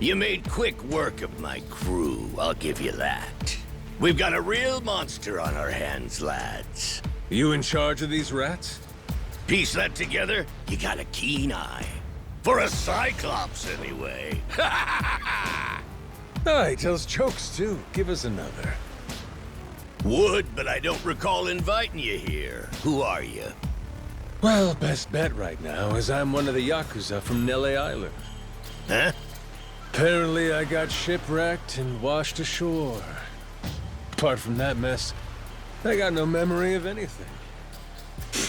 You made quick work of my crew, I'll give you that. We've got a real monster on our hands, lads. You in charge of these rats? Piece that together, you got a keen eye. For a Cyclops, anyway. Oh, he tells jokes, too. Give us another. Would, but I don't recall inviting you here. Who are you? Well, best bet right now is I'm one of the Yakuza from Nele Island. Huh? Apparently I got shipwrecked and washed ashore. Apart from that mess, I got no memory of anything.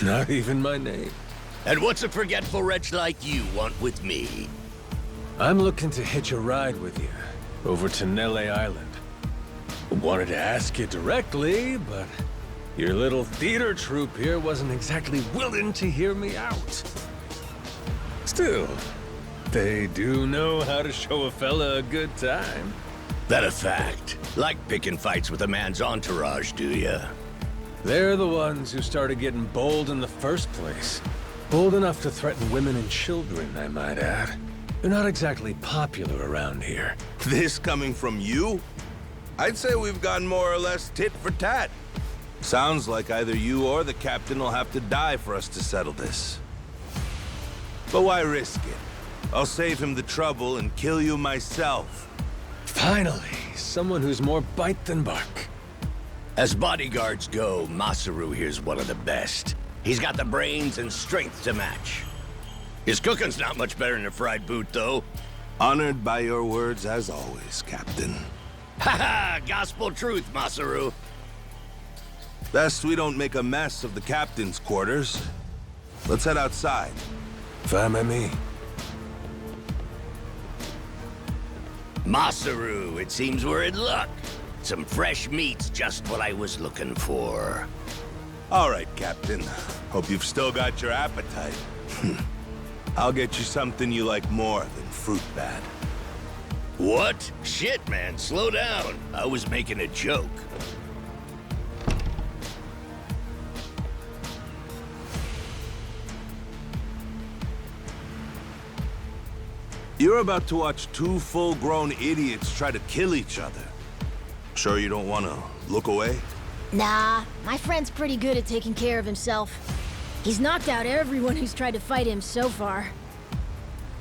Not even my name. And what's a forgetful wretch like you want with me? I'm looking to hitch a ride with you over to Nele Island. Wanted to ask you directly, but your little theater troupe here wasn't exactly willing to hear me out. Still, they do know how to show a fella a good time. That a fact? Like picking fights with a man's entourage, do ya? They're the ones who started getting bold in the first place. Bold enough to threaten women and children, I might add. They're not exactly popular around here. This coming from you? I'd say we've gone more or less tit for tat. Sounds like either you or the captain will have to die for us to settle this. But why risk it? I'll save him the trouble and kill you myself. Finally, someone who's more bite than bark. As bodyguards go, Masaru here's one of the best. He's got the brains and strength to match. His cooking's not much better than a fried boot, though. Honored by your words as always, Captain. Haha, gospel truth, Masaru. Best we don't make a mess of the captain's quarters. Let's head outside. Fine by me. Masaru, it seems we're in luck. Some fresh meat's just what I was looking for. All right, Captain. Hope you've still got your appetite. I'll get you something you like more than fruit bat. What? Shit, man, slow down. I was making a joke. You're about to watch two full-grown idiots try to kill each other. Sure you don't want to look away? Nah, my friend's pretty good at taking care of himself. He's knocked out everyone who's tried to fight him so far.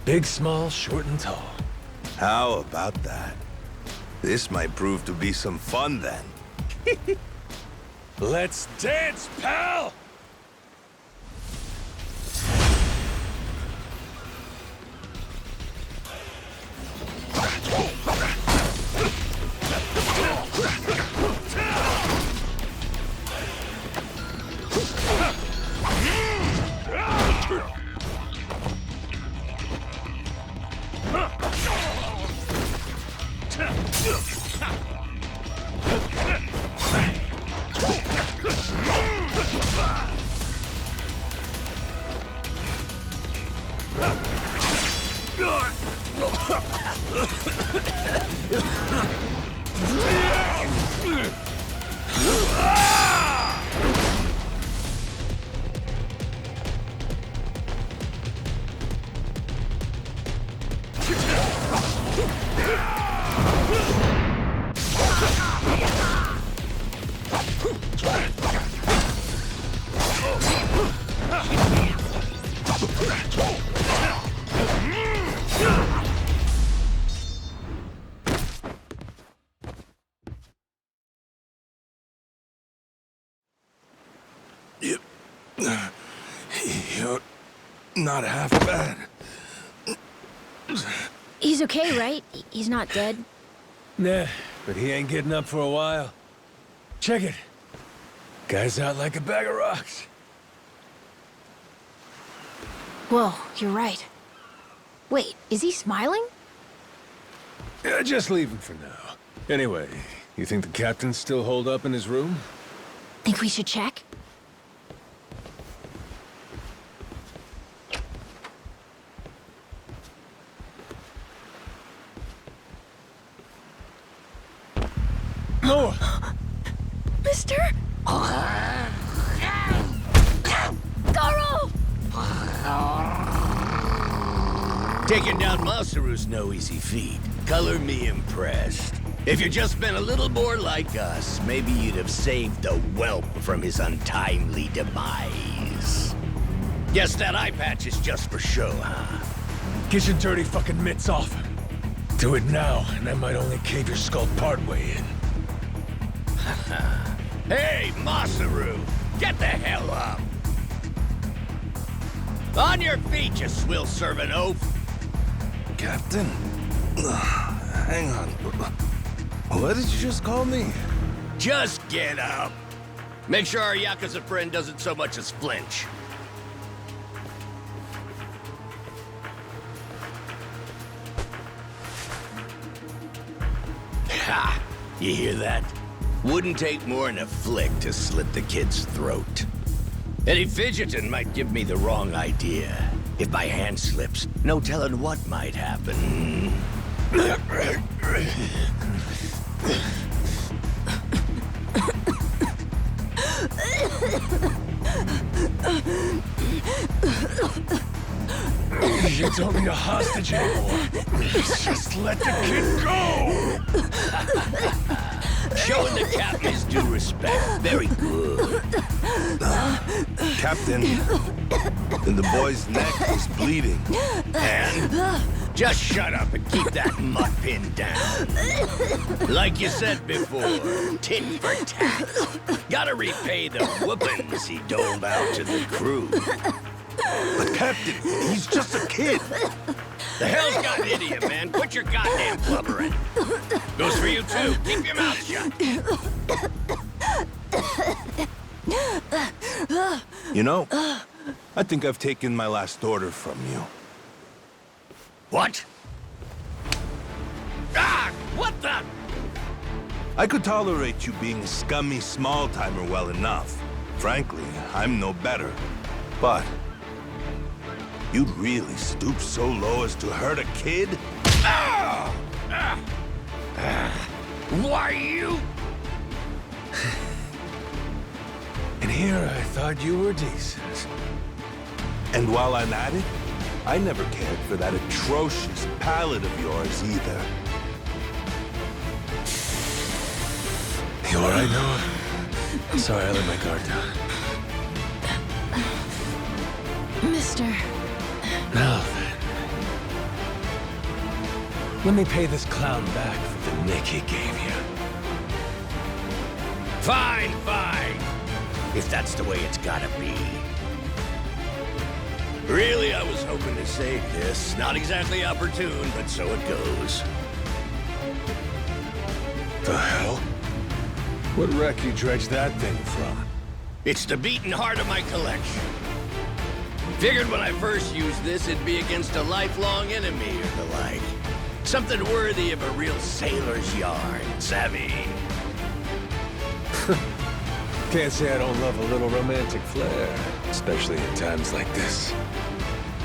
Big, small, short, and tall. How about that? This might prove to be some fun then. Let's dance, pal! You're not half bad. He's okay, right? He's not dead? Nah, but he ain't getting up for a while. Check it. Guy's out like a bag of rocks. Whoa, you're right. Wait, is he smiling? Yeah, just leave him for now. Anyway, you think the captain's still holed up in his room? Think we should check? No! Mister? Garo! Taking down Masaru's no easy feat. Color me impressed. If you'd just been a little more like us, maybe you'd have saved the whelp from his untimely demise. Guess that eye patch is just for show, huh? Get your dirty fucking mitts off. Do it now, and I might only cave your skull partway in. Hey, Masaru! Get the hell up! On your feet, you swill-serving oaf! Captain? Hang on. What did you just call me? Just get up! Make sure our Yakuza friend doesn't so much as flinch. Ha! You hear that? Wouldn't take more than a flick to slit the kid's throat. Any fidgeting might give me the wrong idea. If my hand slips, no telling what might happen. You don't need a hostage anymore. Just let the kid go! Showing the captain his due respect. Very good. Captain, the boy's neck is bleeding. And just shut up and keep that mutt pinned down. Like you said before, tit for tat. Gotta repay the whoopings he doled out to the crew. But Captain, he's just a kid. The hell's got into you, man? Quit your goddamn blubbering. Goes for you, too. Keep your mouth shut. You know, I think I've taken my last order from you. What? Ah! What the? I could tolerate you being a scummy small-timer well enough. Frankly, I'm no better. But you'd really stoop so low as to hurt a kid? Why you? And here I thought you were decent. And while I'm at it, I never cared for that atrocious palate of yours either. You all right, Noah? Sorry, I let my guard down. Mister. Now then. Let me pay this clown back for the nick he gave you. Fine, fine. If that's the way it's gotta be. Really, I was hoping to save this. Not exactly opportune, but so it goes. The hell? What wreck you dredged that thing from? It's the beating heart of my collection. Figured when I first used this, it'd be against a lifelong enemy or the like. Something worthy of a real sailor's yarn, savvy? Can't say I don't love a little romantic flair, especially in times like this.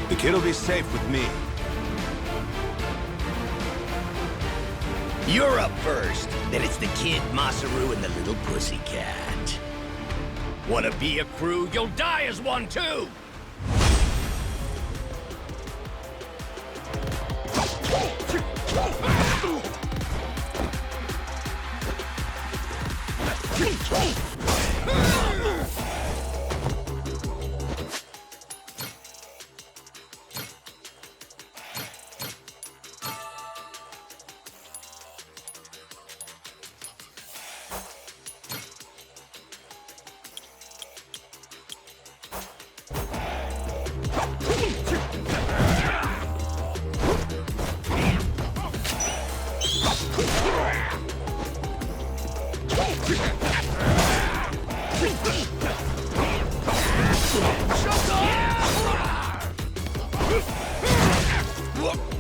The kid'll be safe with me. You're up first. Then it's the kid, Masaru, and the little pussycat. Wanna be a crew? You'll die as one, too!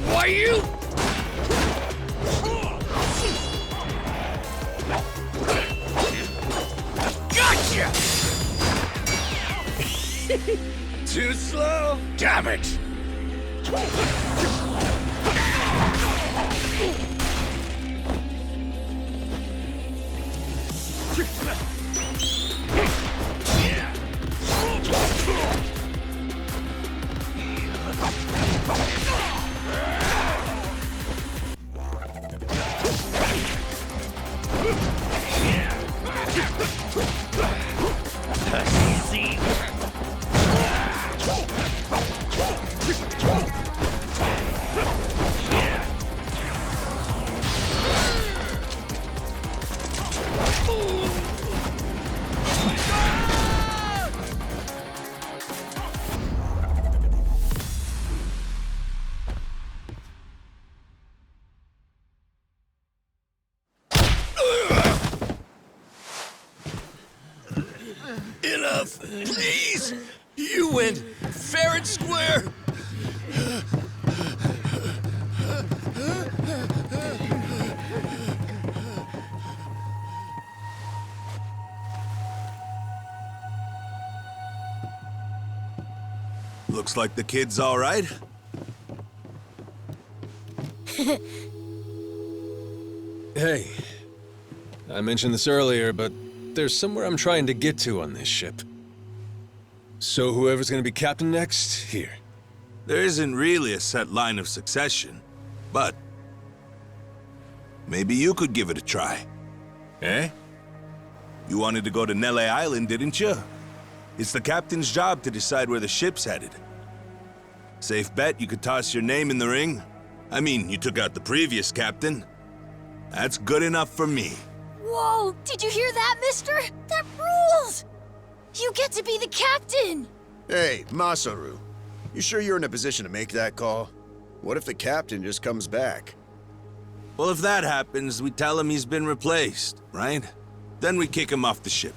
Why you? Gotcha! Too slow? Damn it! enough! Please! You went fair and square! Looks like the kid's all right. Hey, I mentioned this earlier, but there's somewhere I'm trying to get to on this ship. So whoever's gonna be captain next, here. There isn't really a set line of succession, but maybe you could give it a try. Eh? You wanted to go to Nele Island, didn't you? It's the captain's job to decide where the ship's headed. Safe bet you could toss your name in the ring? I mean, you took out the previous captain. That's good enough for me. Whoa! Did you hear that, mister? That rules! You get to be the captain! Hey, Masaru. You sure you're in a position to make that call? What if the captain just comes back? Well, if that happens, we tell him he's been replaced, right? Then we kick him off the ship.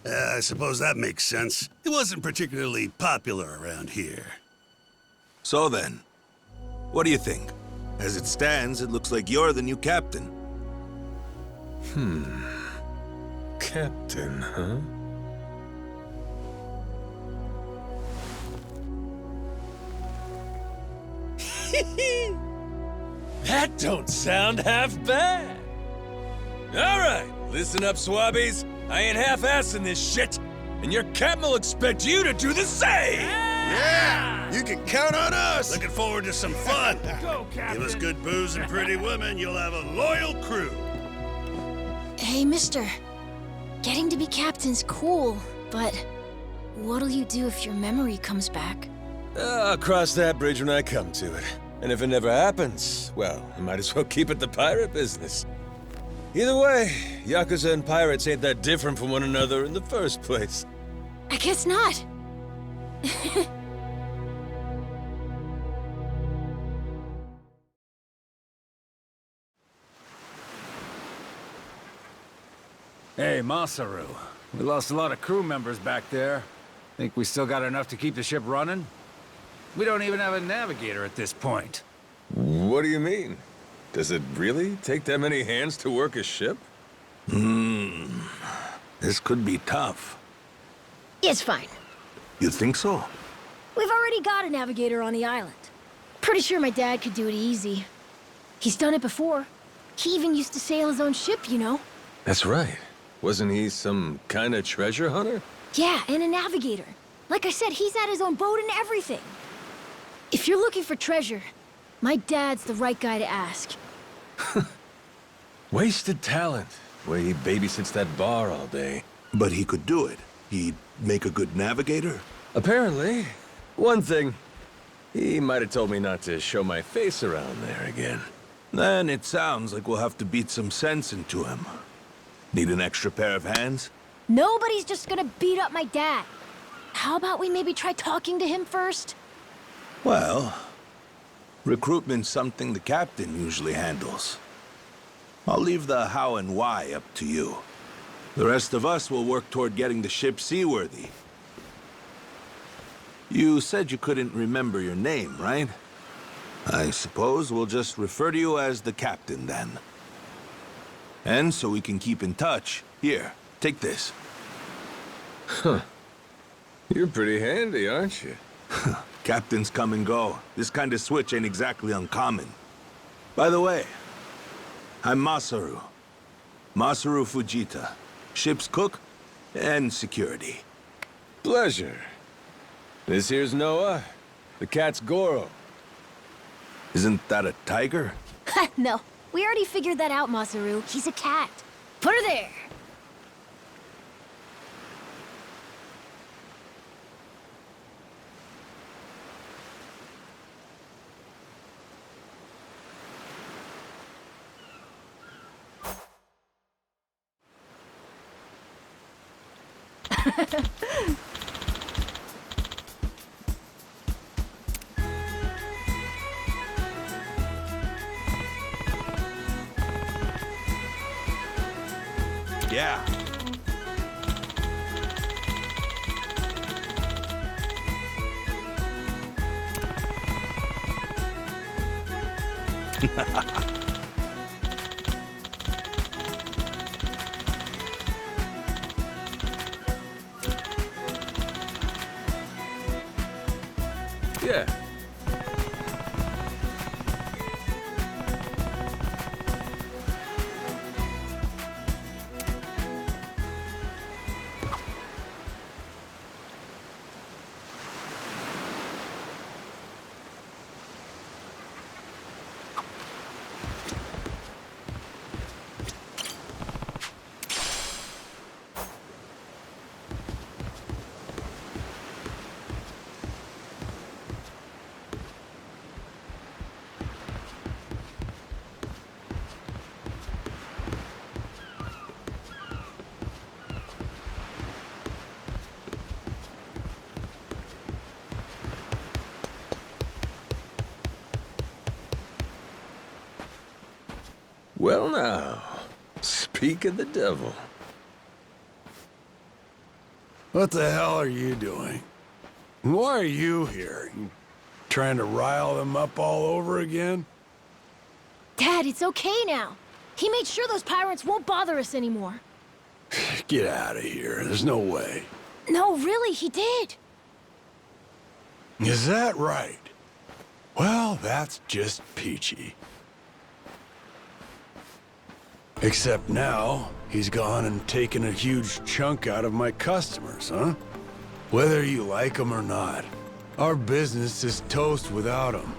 I suppose that makes sense. He wasn't particularly popular around here. So then, what do you think? As it stands, it looks like you're the new captain. Captain, huh? That don't sound half bad. All right, listen up, swabbies. I ain't half-assing this shit, and your captain will expect you to do the same. Yeah! You can count on us! Looking forward to some fun. Go, Captain. Give us good booze and pretty women, you'll have a loyal crew. Hey, mister. Getting to be captain's cool, but what'll you do if your memory comes back? I'll cross that bridge when I come to it. And if it never happens, well, I might as well keep it the pirate business. Either way, Yakuza and pirates ain't that different from one another in the first place. I guess not. Hey, Masaru. We lost a lot of crew members back there. Think we still got enough to keep the ship running? We don't even have a navigator at this point. What do you mean? Does it really take that many hands to work a ship? This could be tough. It's fine. You think so? We've already got a navigator on the island. Pretty sure my dad could do it easy. He's done it before. He even used to sail his own ship, you know? That's right. Wasn't he some kind of treasure hunter? Yeah, and a navigator. Like I said, he's had his own boat and everything. If you're looking for treasure, my dad's the right guy to ask. Wasted talent. Way he babysits that bar all day. But he could do it. He'd make a good navigator. Apparently. One thing. He might have told me not to show my face around there again. Then it sounds like we'll have to beat some sense into him. Need an extra pair of hands? Nobody's just gonna beat up my dad. How about we maybe try talking to him first? Well, recruitment's something the captain usually handles. I'll leave the how and why up to you. The rest of us will work toward getting the ship seaworthy. You said you couldn't remember your name, right? I suppose we'll just refer to you as the captain, then. And so we can keep in touch, here, take this. Huh. You're pretty handy, aren't you? Captains come and go. This kind of switch ain't exactly uncommon. By the way, I'm Masaru. Masaru Fujita. Ship's cook and security. Pleasure. This here's Noah. The cat's Goro. Isn't that a tiger? No, we already figured that out, Masaru. He's a cat. Put her there. Yeah. Yeah. Well now, speak of the devil. What the hell are you doing? Why are you here? You trying to rile them up all over again? Dad, it's okay now. He made sure those pirates won't bother us anymore. Get out of here. There's no way. No, really, he did. Is that right? Well, that's just peachy. Except now, he's gone and taken a huge chunk out of my customers, huh? Whether you like them or not, our business is toast without him.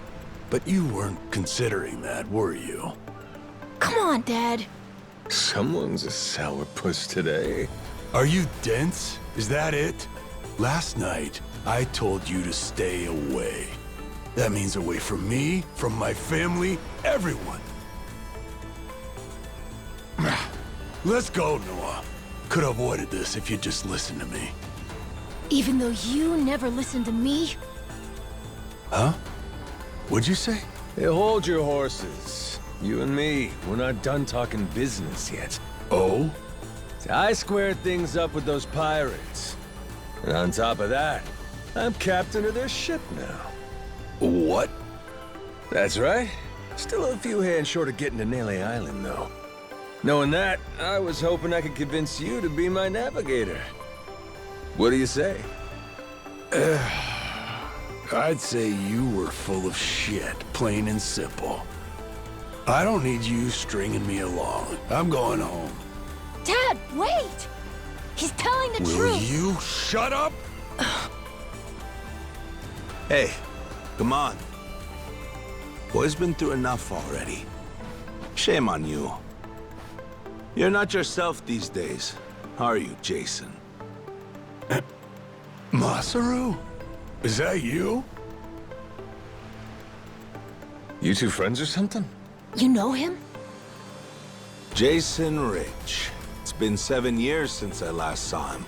But you weren't considering that, were you? Come on, Dad. Someone's a sourpuss today. Are you dense? Is that it? Last night, I told you to stay away. That means away from me, from my family, everyone. Let's go, Noah. Could have avoided this if you'd just listened to me. Even though you never listened to me? Huh? What'd you say? Hey, hold your horses. You and me, we're not done talking business yet. Oh? I squared things up with those pirates. And on top of that, I'm captain of their ship now. What? That's right. Still a few hands short of getting to Nele Island, though. Knowing that, I was hoping I could convince you to be my navigator. What do you say? I'd say you were full of shit, plain and simple. I don't need you stringing me along. I'm going home. Dad, wait! He's telling the Will truth. you shut up? Hey, come on. Boy's been through enough already. Shame on you. You're not yourself these days, are you, Jason? Masaru? Is that you? You two friends or something? You know him? Jason Rich. It's been 7 years since I last saw him.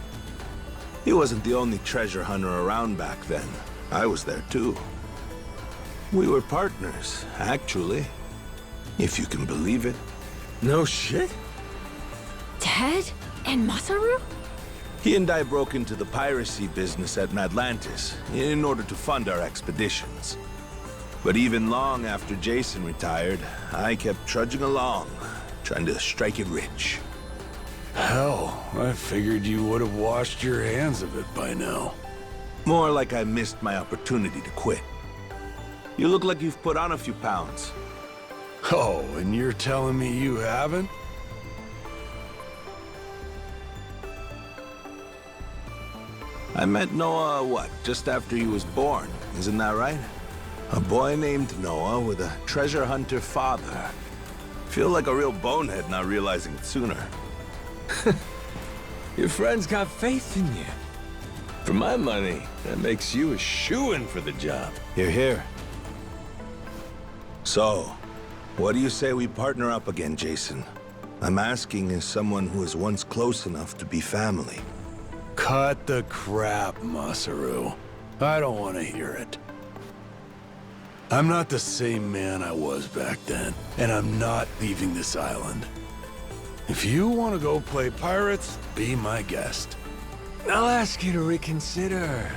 He wasn't the only treasure hunter around back then. I was there too. We were partners, actually. If you can believe it. No shit? Dad? And Masaru? He and I broke into the piracy business at Madlantis in order to fund our expeditions. But even long after Jason retired, I kept trudging along, trying to strike it rich. Hell, I figured you would have washed your hands of it by now. More like I missed my opportunity to quit. You look like you've put on a few pounds. Oh, and you're telling me you haven't? I met Noah, what, just after he was born, isn't that right? A boy named Noah with a treasure hunter father. Feel like a real bonehead not realizing it sooner. Your friends got faith in you. For my money, that makes you a shoo-in for the job. You're here. So, what do you say we partner up again, Jason? I'm asking as someone who was once close enough to be family. Cut the crap, Masaru. I don't want to hear it. I'm not the same man I was back then, and I'm not leaving this island. If you want to go play pirates, be my guest. I'll ask you to reconsider.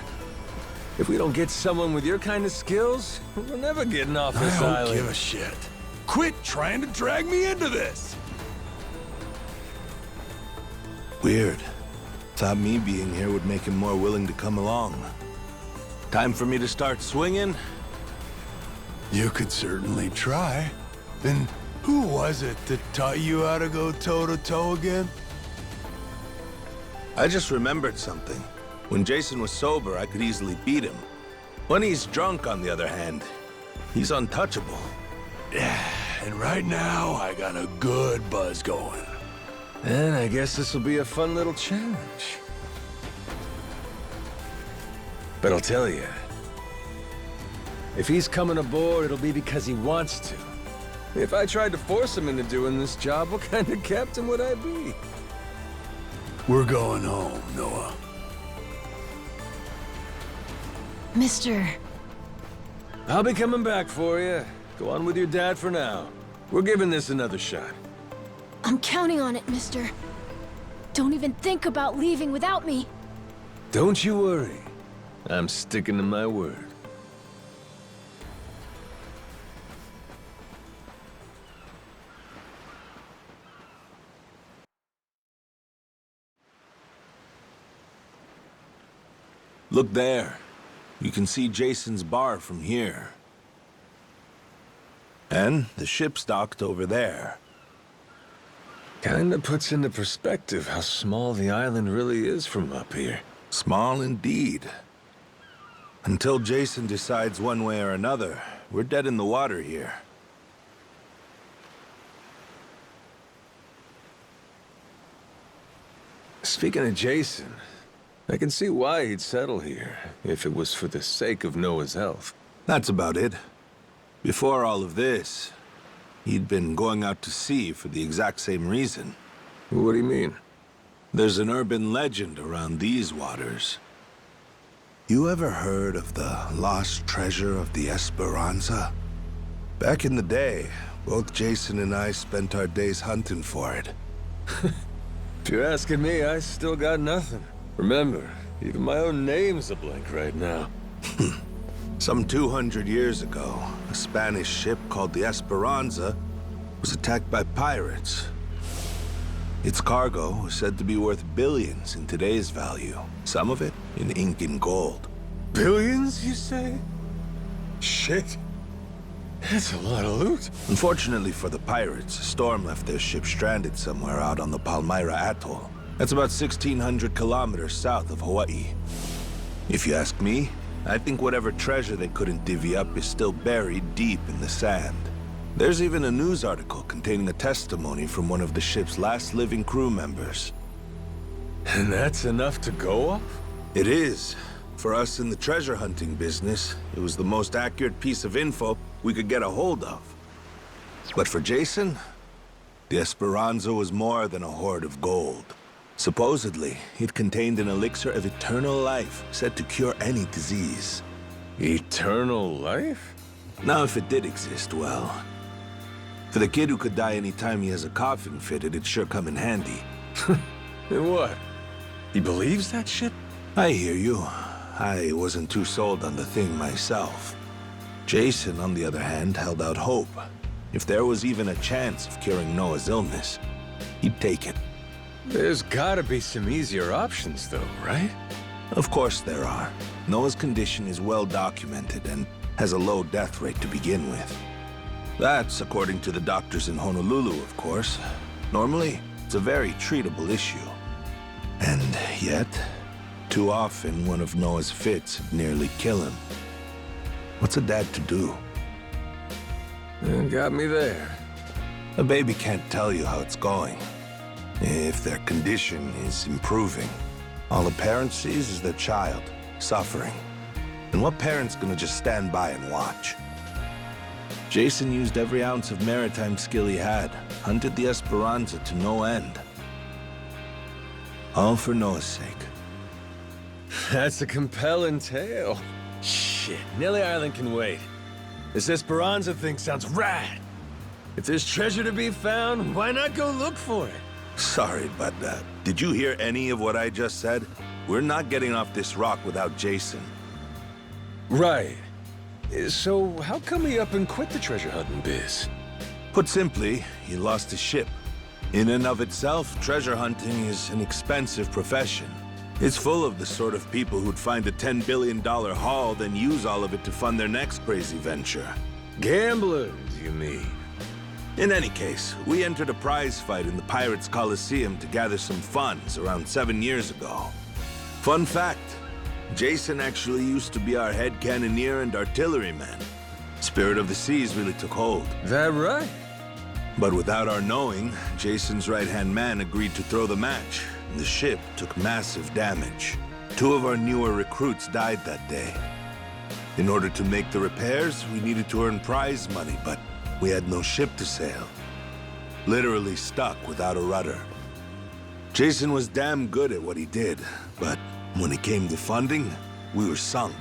If we don't get someone with your kind of skills, we're never getting off this I don't island. give a shit. Quit trying to drag me into this! Weird. Thought me being here would make him more willing to come along. Time for me to start swinging? You could certainly try. And who was it that taught you how to go toe-to-toe again? I just remembered something. When Jason was sober, I could easily beat him. When he's drunk, on the other hand, he's untouchable. Yeah, and right now, I got a good buzz going. And I guess this will be a fun little challenge. But I'll tell you, if he's coming aboard, it'll be because he wants to. If I tried to force him into doing this job, what kind of captain would I be? We're going home, Noah. Mister... I'll be coming back for you. Go on with your dad for now. We're giving this another shot. I'm counting on it, mister. Don't even think about leaving without me. Don't you worry. I'm sticking to my word. Look there. You can see Jason's bar from here. And the ship's docked over there. Kinda puts into perspective how small the island really is from up here. Small indeed. Until Jason decides one way or another, we're dead in the water here. Speaking of Jason, I can see why he'd settle here, if it was for the sake of Noah's health. That's about it. Before all of this, he'd been going out to sea for the exact same reason. What do you mean? There's an urban legend around these waters. You ever heard of the lost treasure of the Esperanza? Back in the day, both Jason and I spent our days hunting for it. If you're asking me, I still got nothing. Remember, even my own name's a blank right now. Some 200 years ago, a Spanish ship called the Esperanza was attacked by pirates. Its cargo was said to be worth billions in today's value, some of it in ink and gold. Billions, you say? Shit. That's a lot of loot. Unfortunately for the pirates, a storm left their ship stranded somewhere out on the Palmyra Atoll. That's about 1,600 kilometers south of Hawaii. If you ask me, I think whatever treasure they couldn't divvy up is still buried deep in the sand. There's even a news article containing a testimony from one of the ship's last living crew members. And that's enough to go off? It is. For us in the treasure hunting business, it was the most accurate piece of info we could get a hold of. But for Jason, the Esperanza was more than a hoard of gold. Supposedly, it contained an elixir of eternal life, said to cure any disease. Eternal life? Now, if it did exist, well... For the kid who could die any time he has a coffin fitted, it'd sure come in handy. And what? He believes that shit? I hear you. I wasn't too sold on the thing myself. Jason, on the other hand, held out hope. If there was even a chance of curing Noah's illness, he'd take it. There's gotta be some easier options, though, right? Of course there are. Noah's condition is well documented and has a low death rate to begin with. That's according to the doctors in Honolulu, of course. Normally, it's a very treatable issue. And yet, too often one of Noah's fits would nearly kill him. What's a dad to do? Got me there. A baby can't tell you how it's going. If their condition is improving, all a parent sees is their child suffering. And what parent's gonna just stand by and watch? Jason used every ounce of maritime skill he had, hunted the Esperanza to no end. All for Noah's sake. That's a compelling tale. Shit, Nelly Island can wait. This Esperanza thing sounds rad. If there's treasure to be found, why not go look for it? Sorry, but did you hear any of what I just said? We're not getting off this rock without Jason. Right. So how come he up and quit the treasure hunting biz? Put simply, he lost his ship. In and of itself, treasure hunting is an expensive profession. It's full of the sort of people who'd find a $10 billion haul, then use all of it to fund their next crazy venture. Gamblers, you mean? In any case, we entered a prize fight in the Pirates Coliseum to gather some funds around 7 years ago. Fun fact, Jason actually used to be our head cannoneer and artilleryman. Spirit of the Seas really took hold. That right? But without our knowing, Jason's right-hand man agreed to throw the match. The ship took massive damage. 2 of our newer recruits died that day. In order to make the repairs, we needed to earn prize money, but we had no ship to sail. Literally stuck without a rudder. Jason was damn good at what he did, but when it came to funding, we were sunk.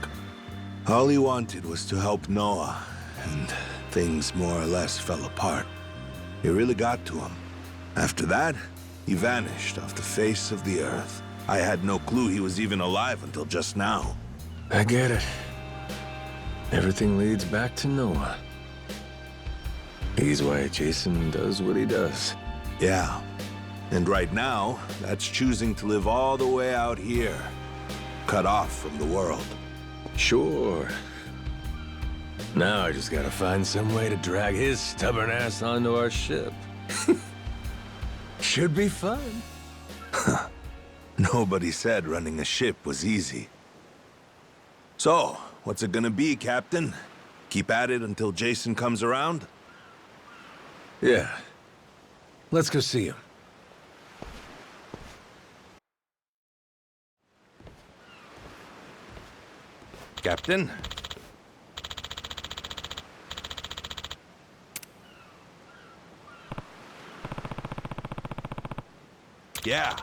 All he wanted was to help Noah, and things more or less fell apart. It really got to him. After that, he vanished off the face of the earth. I had no clue he was even alive until just now. I get it. Everything leads back to Noah. He's why Jason does what he does. Yeah. And right now, that's choosing to live all the way out here, cut off from the world. Sure. Now I just gotta find some way to drag his stubborn ass onto our ship. Should be fun. Nobody said running a ship was easy. So, what's it gonna be, Captain? Keep at it until Jason comes around? Yeah. Let's go see him. Captain? Yeah.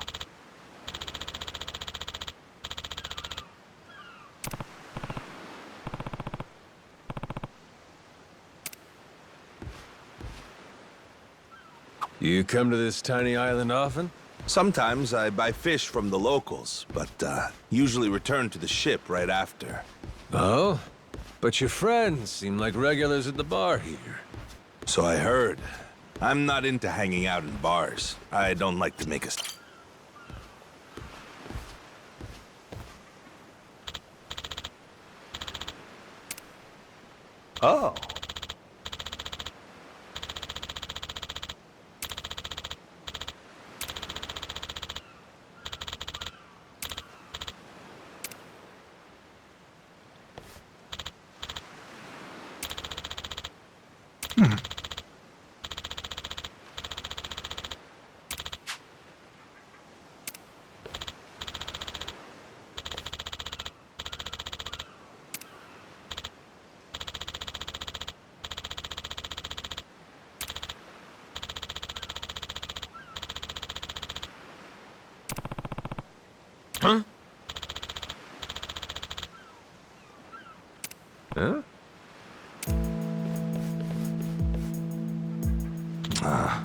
You come to this tiny island often? Sometimes I buy fish from the locals, but usually return to the ship right after. Oh? But your friends seem like regulars at the bar here. So I heard. I'm not into hanging out in bars. I don't like to make a... Oh. Huh? Huh? Ah.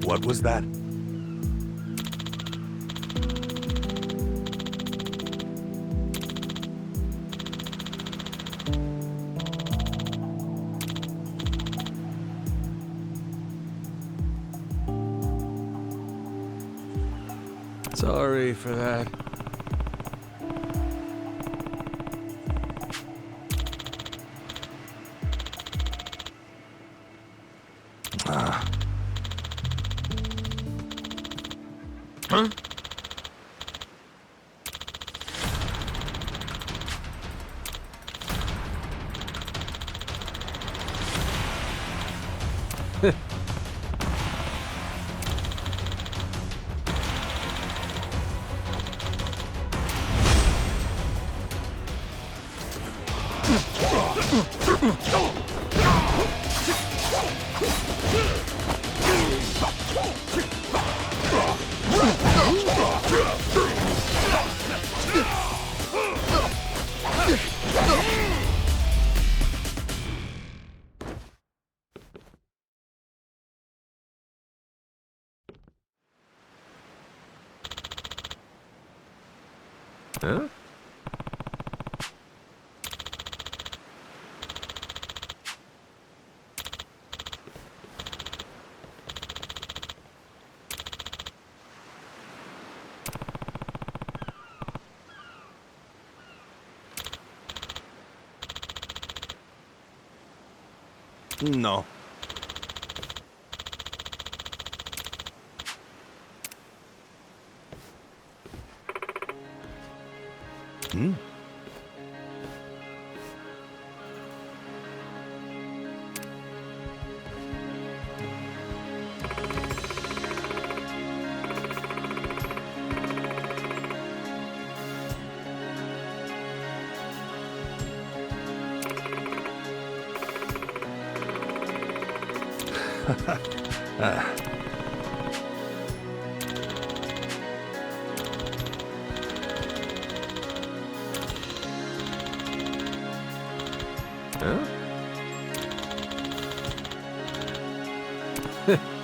What was that? Sorry for that. Ah. Huh? Huh? No. Hmm? Huh?